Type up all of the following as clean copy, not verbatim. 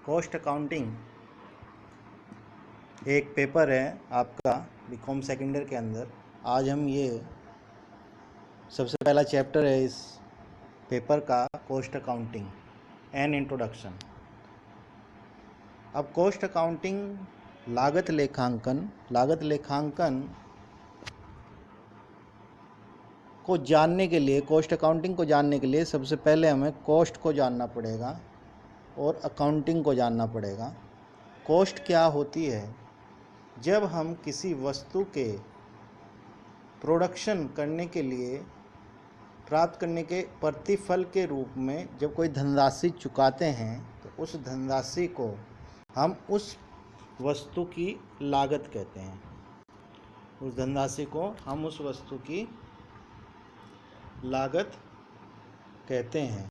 Cost accounting एक paper है आपका बीकॉम सेकेंड ईयर के अंदर। आज हम ये सबसे पहला चैप्टर है इस पेपर का, कॉस्ट अकाउंटिंग एन इंट्रोडक्शन। अब कॉस्ट अकाउंटिंग लागत लेखांकन को जानने के लिए, कॉस्ट अकाउंटिंग को जानने के लिए सबसे पहले हमें कॉस्ट को जानना पड़ेगा और अकाउंटिंग को जानना पड़ेगा। कॉस्ट क्या होती है? जब हम किसी वस्तु के प्रोडक्शन करने के लिए प्राप्त करने के प्रतिफल के रूप में जब कोई धनराशि चुकाते हैं तो उस धनराशि को हम उस वस्तु की लागत कहते हैं। उस धनराशि को हम उस वस्तु की लागत कहते हैं।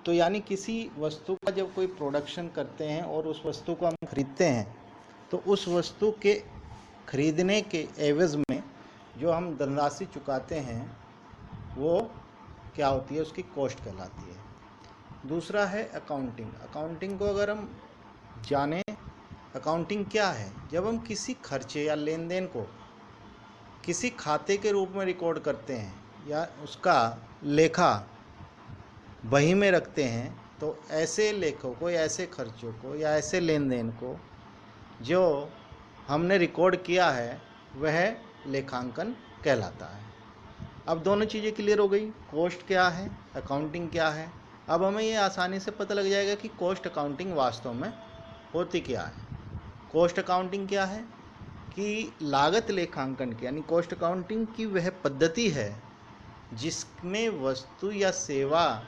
तो यानी किसी वस्तु का जब कोई प्रोडक्शन करते हैं और उस वस्तु को हम खरीदते हैं तो उस वस्तु के खरीदने के एवज में जो हम धनराशि चुकाते हैं वो क्या होती है? उसकी कॉस्ट कहलाती है। दूसरा है अकाउंटिंग। अकाउंटिंग को अगर हम जानें, अकाउंटिंग क्या है? जब हम किसी खर्चे या लेन देन को किसी खाते के रूप में रिकॉर्ड करते हैं या उसका लेखा बही में रखते हैं तो ऐसे लेखों को या ऐसे खर्चों को या ऐसे लेन देन को जो हमने रिकॉर्ड किया है वह लेखांकन कहलाता है। अब दोनों चीज़ें क्लियर हो गई, कॉस्ट क्या है, अकाउंटिंग क्या है। अब हमें ये आसानी से पता लग जाएगा कि कॉस्ट अकाउंटिंग वास्तव में होती क्या है। कॉस्ट अकाउंटिंग क्या है कि लागत लेखांकन की यानी कॉस्ट अकाउंटिंग की वह पद्धति है जिसमें वस्तु या सेवा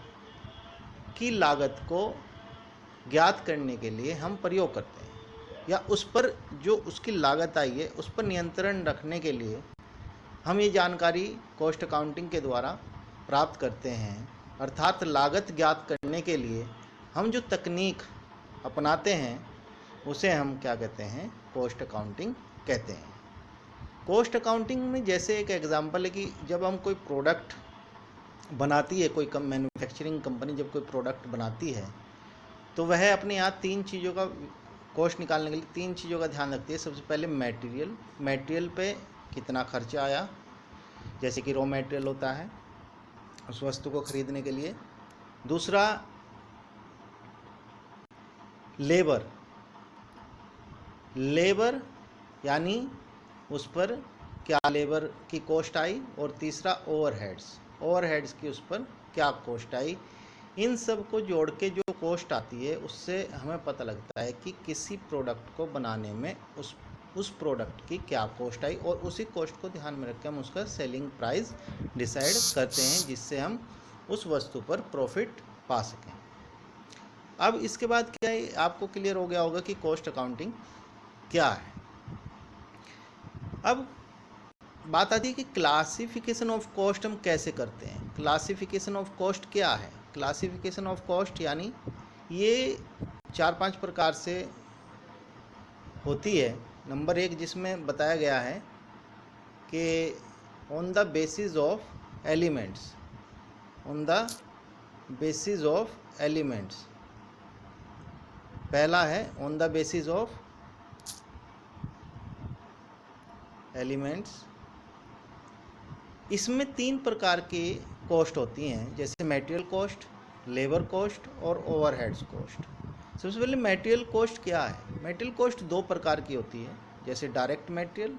की लागत को ज्ञात करने के लिए हम प्रयोग करते हैं या उस पर जो उसकी लागत आई है उस पर नियंत्रण रखने के लिए हम ये जानकारी कॉस्ट अकाउंटिंग के द्वारा प्राप्त करते हैं। अर्थात लागत ज्ञात करने के लिए हम जो तकनीक अपनाते हैं उसे हम क्या कहते हैं? कॉस्ट अकाउंटिंग कहते हैं। कॉस्ट अकाउंटिंग में जैसे एक एग्जांपल है कि जब हम कोई प्रोडक्ट बनाती है, कोई मैन्युफैक्चरिंग कंपनी जब कोई प्रोडक्ट बनाती है तो वह अपने यहाँ तीन चीज़ों का कॉस्ट निकालने के लिए तीन चीज़ों का ध्यान रखती है। सबसे पहले मटेरियल पे कितना खर्चा आया, जैसे कि रॉ मटेरियल होता है उस वस्तु को खरीदने के लिए। दूसरा लेबर यानी उस पर क्या लेबर की कॉस्ट आई। और तीसरा ओवरहेड्स की उस पर क्या कॉस्ट आई। इन सब को जोड़ के जो कॉस्ट आती है उससे हमें पता लगता है कि किसी प्रोडक्ट को बनाने में उस प्रोडक्ट की क्या कॉस्ट आई और उसी कॉस्ट को ध्यान में रख के हम उसका सेलिंग प्राइस डिसाइड करते हैं जिससे हम उस वस्तु पर प्रॉफिट पा सकें। अब इसके बाद क्या है, आपको क्लियर हो गया होगा कि कॉस्ट अकाउंटिंग क्या है। अब बात आती है कि क्लासिफिकेशन ऑफ कॉस्ट हम कैसे करते हैं। क्लासिफिकेशन ऑफ कॉस्ट क्या है? क्लासिफिकेशन ऑफ कॉस्ट यानी ये 4-5 प्रकार से होती है। नंबर 1 जिसमें बताया गया है कि on the basis of elements, पहला है on the basis of elements. इसमें 3 प्रकार की कॉस्ट होती हैं, जैसे मटेरियल कॉस्ट, लेबर कॉस्ट और ओवरहेड्स कॉस्ट। सबसे पहले मटेरियल कॉस्ट क्या है? मटेरियल कॉस्ट 2 प्रकार की होती है, जैसे डायरेक्ट मटेरियल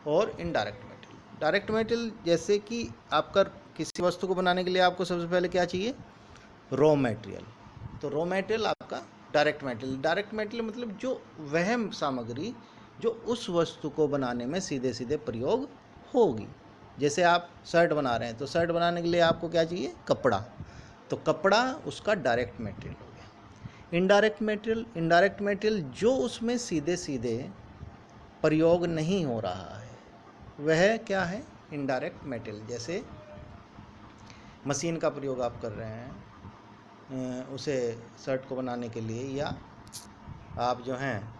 और इनडायरेक्ट मटेरियल। डायरेक्ट मटेरियल जैसे कि आपका किसी वस्तु को बनाने के लिए आपको सबसे पहले क्या चाहिए? Raw material. तो रॉ मटेरियल आपका डायरेक्ट मटेरियल मतलब जो वह सामग्री जो उस वस्तु को बनाने में सीधे सीधे प्रयोग होगी। जैसे आप शर्ट बना रहे हैं तो शर्ट बनाने के लिए आपको क्या चाहिए? कपड़ा। तो कपड़ा उसका डायरेक्ट मटेरियल हो गया। इनडायरेक्ट मटेरियल जो उसमें सीधे सीधे प्रयोग नहीं हो रहा है वह क्या है? Indirect material. जैसे मशीन का प्रयोग आप कर रहे हैं उसे शर्ट को बनाने के लिए, या आप जो हैं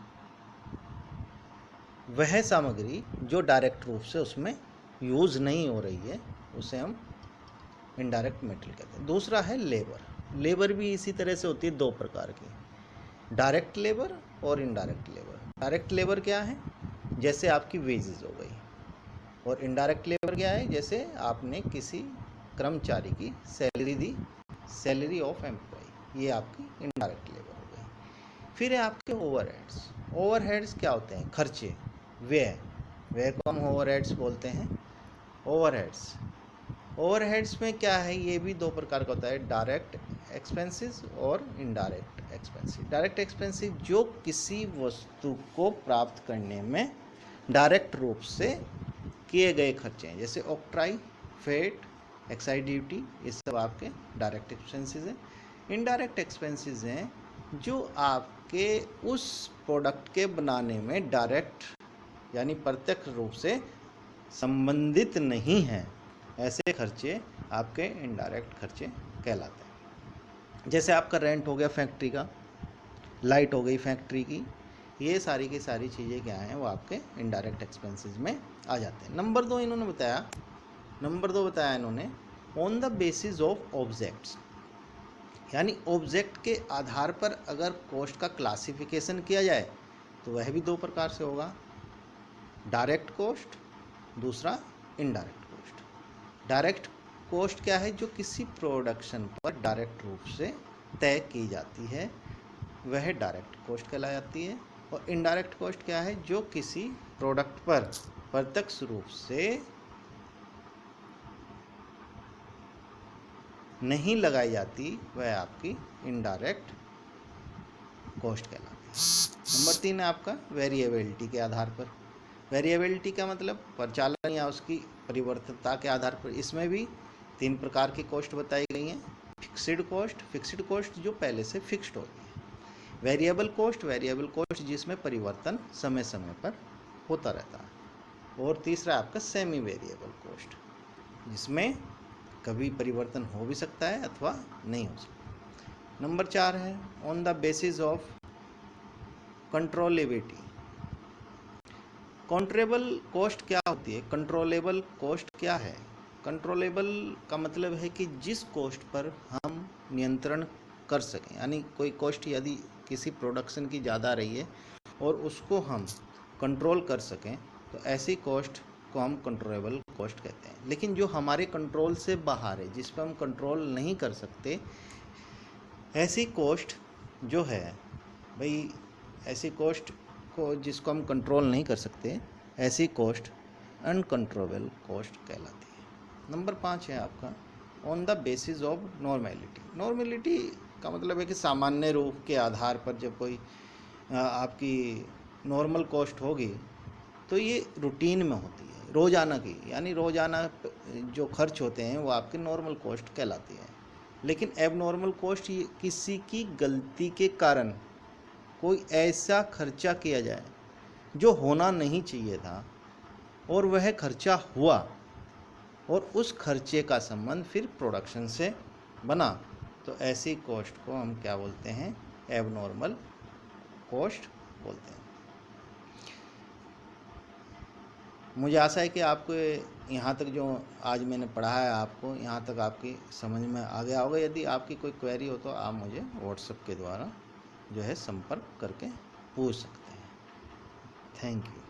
वह सामग्री जो डायरेक्ट रूप से उसमें यूज़ नहीं हो रही है उसे हम इनडायरेक्ट मटेरियल कहते हैं। दूसरा है लेबर। लेबर भी इसी तरह से होती है दो प्रकार की, डायरेक्ट लेबर और इनडायरेक्ट लेबर। डायरेक्ट लेबर क्या है, जैसे आपकी वेजेस हो गई, और इनडायरेक्ट लेबर क्या है, जैसे आपने किसी कर्मचारी की सैलरी दी, सैलरी ऑफ एम्प्लॉय, ये आपकी इनडायरेक्ट लेबर हो गई। फिर है आपके ओवरहेड्स। ओवरहेड्स क्या होते हैं, खर्चे, व्यय, व्यय को हम ओवरहेड्स बोलते हैं। ओवरहेड्स, ओवरहेड्स में क्या है, ये भी दो प्रकार का होता है, डायरेक्ट एक्सपेंसेस और इनडायरेक्ट एक्सपेंसेस। डायरेक्ट एक्सपेंसेस जो किसी वस्तु को प्राप्त करने में डायरेक्ट रूप से किए गए खर्चे हैं, जैसे ऑक्ट्राई, फेट, एक्साइज ड्यूटी, ये सब आपके डायरेक्ट एक्सपेंसेस हैं। इनडायरेक्ट एक्सपेंसेस हैं जो आपके उस प्रोडक्ट के बनाने में डायरेक्ट यानी प्रत्यक्ष रूप से संबंधित नहीं हैं, ऐसे खर्चे आपके इनडायरेक्ट खर्चे कहलाते हैं। जैसे आपका रेंट हो गया फैक्ट्री का, लाइट हो गई फैक्ट्री की, ये सारी की सारी चीज़ें क्या हैं, वो आपके इनडायरेक्ट एक्सपेंसेस में आ जाते हैं। नंबर दो बताया इन्होंने on the basis of objects, यानी ऑब्जेक्ट के आधार पर अगर कॉस्ट का क्लासिफिकेशन किया जाए तो वह भी दो प्रकार से होगा, डायरेक्ट कॉस्ट, दूसरा इनडायरेक्ट कॉस्ट। डायरेक्ट कॉस्ट क्या है, जो किसी प्रोडक्शन पर डायरेक्ट रूप से तय की जाती है, वह डायरेक्ट कॉस्ट कहलाती है। और इनडायरेक्ट कॉस्ट क्या है, जो किसी प्रोडक्ट पर प्रत्यक्ष रूप से नहीं लगाई जाती, वह आपकी इनडायरेक्ट कॉस्ट कहलाती है। नंबर 3 है आपका वेरिएबिलिटी के आधार पर। वेरिएबिलिटी का मतलब परिचालन या उसकी परिवर्तनता के आधार पर। इसमें भी 3 प्रकार की कॉस्ट बताई गई हैं। फिक्स्ड कॉस्ट जो पहले से फिक्स्ड होती है। वेरिएबल कॉस्ट जिसमें परिवर्तन समय समय पर होता रहता है। और तीसरा आपका सेमी वेरिएबल कॉस्ट, जिसमें कभी परिवर्तन हो भी सकता है अथवा नहीं हो सकता। नंबर 4 है on the basis of controllability. Controllable cost क्या होती है, कंट्रोलेबल कॉस्ट क्या है? कंट्रोलेबल का मतलब है कि जिस कॉस्ट पर हम नियंत्रण कर सकें, यानी कोई कॉस्ट यदि किसी प्रोडक्शन की ज़्यादा रही है और उसको हम कंट्रोल कर सकें, तो ऐसी कॉस्ट को हम कंट्रोलेबल कॉस्ट कहते हैं। लेकिन जो हमारे कंट्रोल से बाहर है, जिस पर हम कंट्रोल नहीं कर सकते, ऐसी कॉस्ट जो है भाई, ऐसी कॉस्ट को जिसको हम कंट्रोल नहीं कर सकते, ऐसी कॉस्ट अनकंट्रोलेबल कॉस्ट कहलाती है। नंबर 5 है आपका on the basis of normality. Normality का मतलब है कि सामान्य रूप के आधार पर जब कोई आपकी नॉर्मल कॉस्ट होगी तो ये रूटीन में होती है, रोज़ाना की, यानी रोज़ाना जो खर्च होते हैं वो आपके नॉर्मल कॉस्ट कहलाती है। लेकिन एबनॉर्मल कॉस्ट ये किसी की गलती के कारण कोई ऐसा खर्चा किया जाए जो होना नहीं चाहिए था और वह खर्चा हुआ और उस खर्चे का संबंध फिर प्रोडक्शन से बना, तो ऐसी कॉस्ट को हम क्या बोलते हैं, एबनॉर्मल कॉस्ट बोलते हैं। मुझे आशा है कि आपको यहाँ तक जो आज मैंने पढ़ाया आपको, यहाँ तक आपकी समझ में आ गया होगा। यदि आपकी कोई क्वेरी हो तो आप मुझे व्हाट्सएप के द्वारा जो है संपर्क करके पूछ सकते हैं। Thank you.